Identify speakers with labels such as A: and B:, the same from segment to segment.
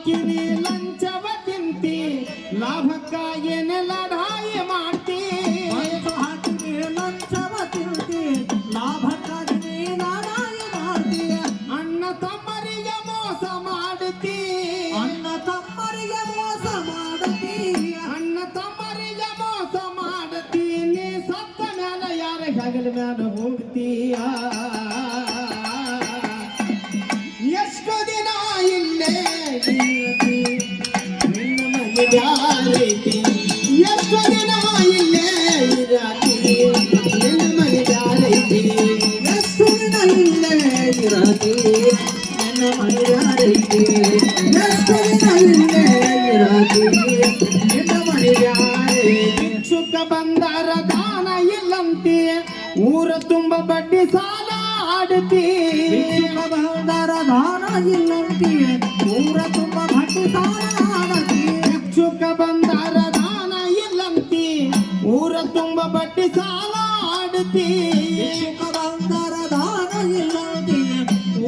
A: ಹಾಕಿ ನೀ ಲಂಚವ ತಿಂತಿ ಲಾಭಕ್ಕಾಗೇನೆ ಲಢಾಯಿ ಮಾಡ್ತಿ
B: ಮನಸ್ಸು ಹಾಕಿ ನೀ ಲಂಚವ ತಿಂತಿ ಲಾಭಕ್ಕಾಗಿ ನೀ ಲಢಾಯಿ ಮಾಡ್ತಿ
A: ಅಣ್ಣ ತಮ್ಮರಿಗೆ ಮೋಸ ಮಾಡುತ್ತಿ
B: ಅಣ್ಣ ತಮ್ಮರಿಗೆ ಮೋಸ ಮಾಡುತ್ತಿ
A: ಅಣ್ಣ ತಮ್ಮರಿಗೆ ಮೋಸ ಮಾಡುತ್ತಿ ನೀ ಸತ್ತ ಮ್ಯಾಲ ಯಾರ ಹೆಗಲ ಮ್ಯಾಲ ಹೋಗ್ತೀಯ ಎಷ್ಟು ದಿನ ಇಲ್ಲೇ ಇರತಿ ನಿನ್ನ ಮನೆ ಬ್ಯಾರೈತಿ ಎಷ್ಟು ದಿನ ಇಲ್ಲೇ ಇರತಿ ನಿನ್ನ ಮನೆ ಬ್ಯಾರೈತಿ
B: ಎಷ್ಟು ದಿನ ಇಲ್ಲೇ ಇರತಿ ನಿನ್ನ ಮನೆ ಬ್ಯಾರೈತಿ ಎಷ್ಟು ದಿನ ಇಲ್ಲೇ ಇರತಿ ನಿನ್ನ ಮನೆ ಬ್ಯಾರೈತಿ
A: ಭಿಕ್ಷುಕ ಬಂದಾರ ದಾನ ಇಲ್ಲಂತಿ ಊರ ತುಂಬ ಬಡ್ಡಿ ಸಾಲ ಆಡ್ತಿ
B: ಭಿಕ್ಷುಕ ಬಂದಾರ ದಾನ ಇಲ್ಲಂತಿ ಊರ ತುಂಬ ಬಡ್ಡಿ ಸಾಲ ಆಡತಿ
A: ಭಿಕ್ಷುಕ ಬಂದಾರ ದಾನ ಇಲ್ಲಂತಿ ಊರ ತುಂಬ ಬಡ್ಡಿ ಸಾಲ ಆಡ್ತಿ
B: ಭಿಕ್ಷುಕ ಬಂದಾರ ದಾನ ಇಲ್ಲಂತಿ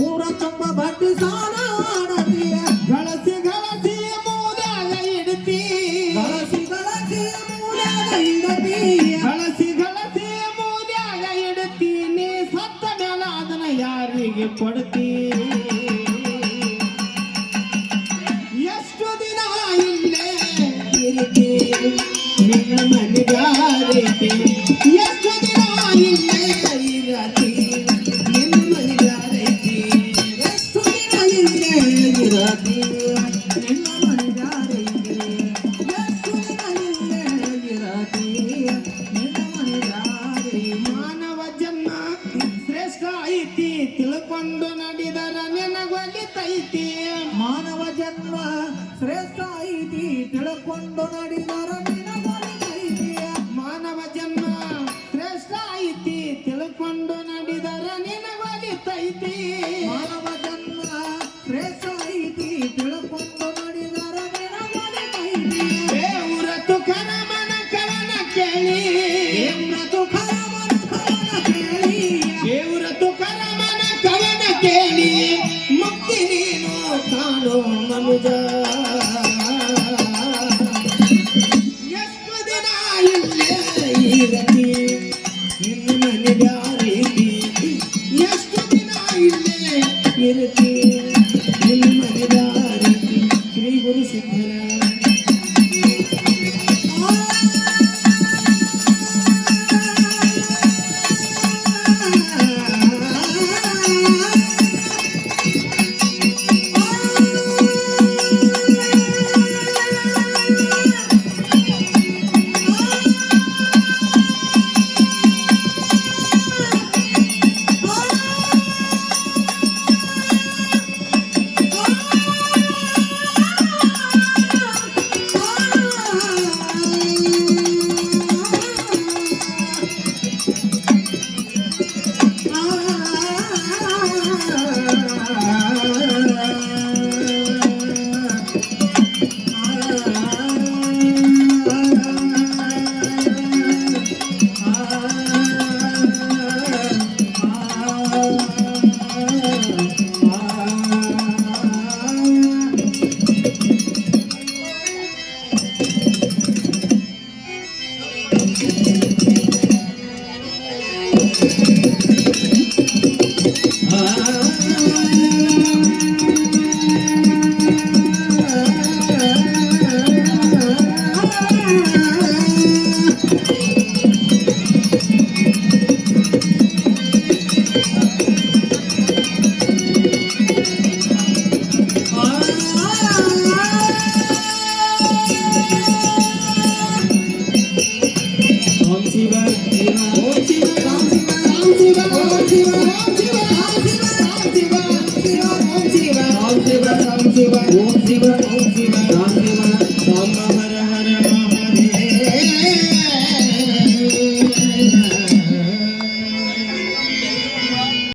B: ಊರ ತುಂಬ ಬಡ್ಡಿ ಸಾಲ ಆಡತಿ
A: ಗಳಸಿ ಗಳಸಿ ಮೂದಾಗ ಇಡ್ತಿ
B: ಗಳಸಿ ಗಳಸಿ ಮೂಲ್ಯಾಗ ಇಡತಿ
A: ಗಳಸಿ ಗಳಸಿ ಮೂದಾಗ ಇಡ್ತಿ ನೀ ಸತ್ತ ಮೇಲೆ ಅದನ್ನ ಯಾರಿಗೆ ಕೊಡ್ತಿ ಎಷ್ಟು ದಿನ ಇಲ್ಲೇ ಇರ್ತಿ ನಿನ್ನ ಮನೆ ಬ್ಯಾರೈತಿ ಎಷ್ಟು ದಿನ ಇಲ್ಲೇ ಇರತಿ ನಿನ್ನ ಮನೆ ಬ್ಯಾರೈತಿ
B: ಎಷ್ಟು ದಿನ ಇಲ್ಲೇ ಇರತಿ ನಿನ್ನ ಮನೆ ಬ್ಯಾರೈತಿ ಎಷ್ಟು ದಿನ ಇಲ್ಲೇ ಇರತಿ ನಿನ್ನ ಮನೆ ಬ್ಯಾರೈತಿ
A: ಮಾನವ ಜನ್ಮ ಶ್ರೇಷ್ಠ ಐತಿ ತಿಳ್ಕೊಂಡು ನಡೆದರ ನೆನಗೊಲಿತೈತಿ
B: ಮಾನವ ಜನ್ಮ ಶ್ರೇಷ್ಠ ಐತಿ ತಿಳ್ಕೊಂಡು ನಡೆದರ ನಿನಗೊಲಿತೈತಿ
A: ಮಾನವ ಜನ್ಮ ಶ್ರೇಷ್ಠ ಐತಿ ತಿಳ್ಕೊಂಡು ನಡೆದರ ನೆನಗೊಲಿತೈತಿ
B: ಮಾನವ ಜನ್ಮ ಶ್ರೇಷ್ಠ ಐತಿ ತಿಳ್ಕೊಂಡು ನಡೆದರ ನಿನಗೊಲಿತೈತಿ
A: ದೇವರ ತುಕನ ಮನ ಕವನ ಕೇಳಿ
B: ದೇವ್ರ ತುಕರ ಮನ ಕವನ ಕೇಳಿ
A: ದೇವರ ತುಕನ ಮನ ಕವನ ಕೇಳಿ ಮುಕ್ತಿ ನೀನು ಕಾಣೋ ಮನುಜ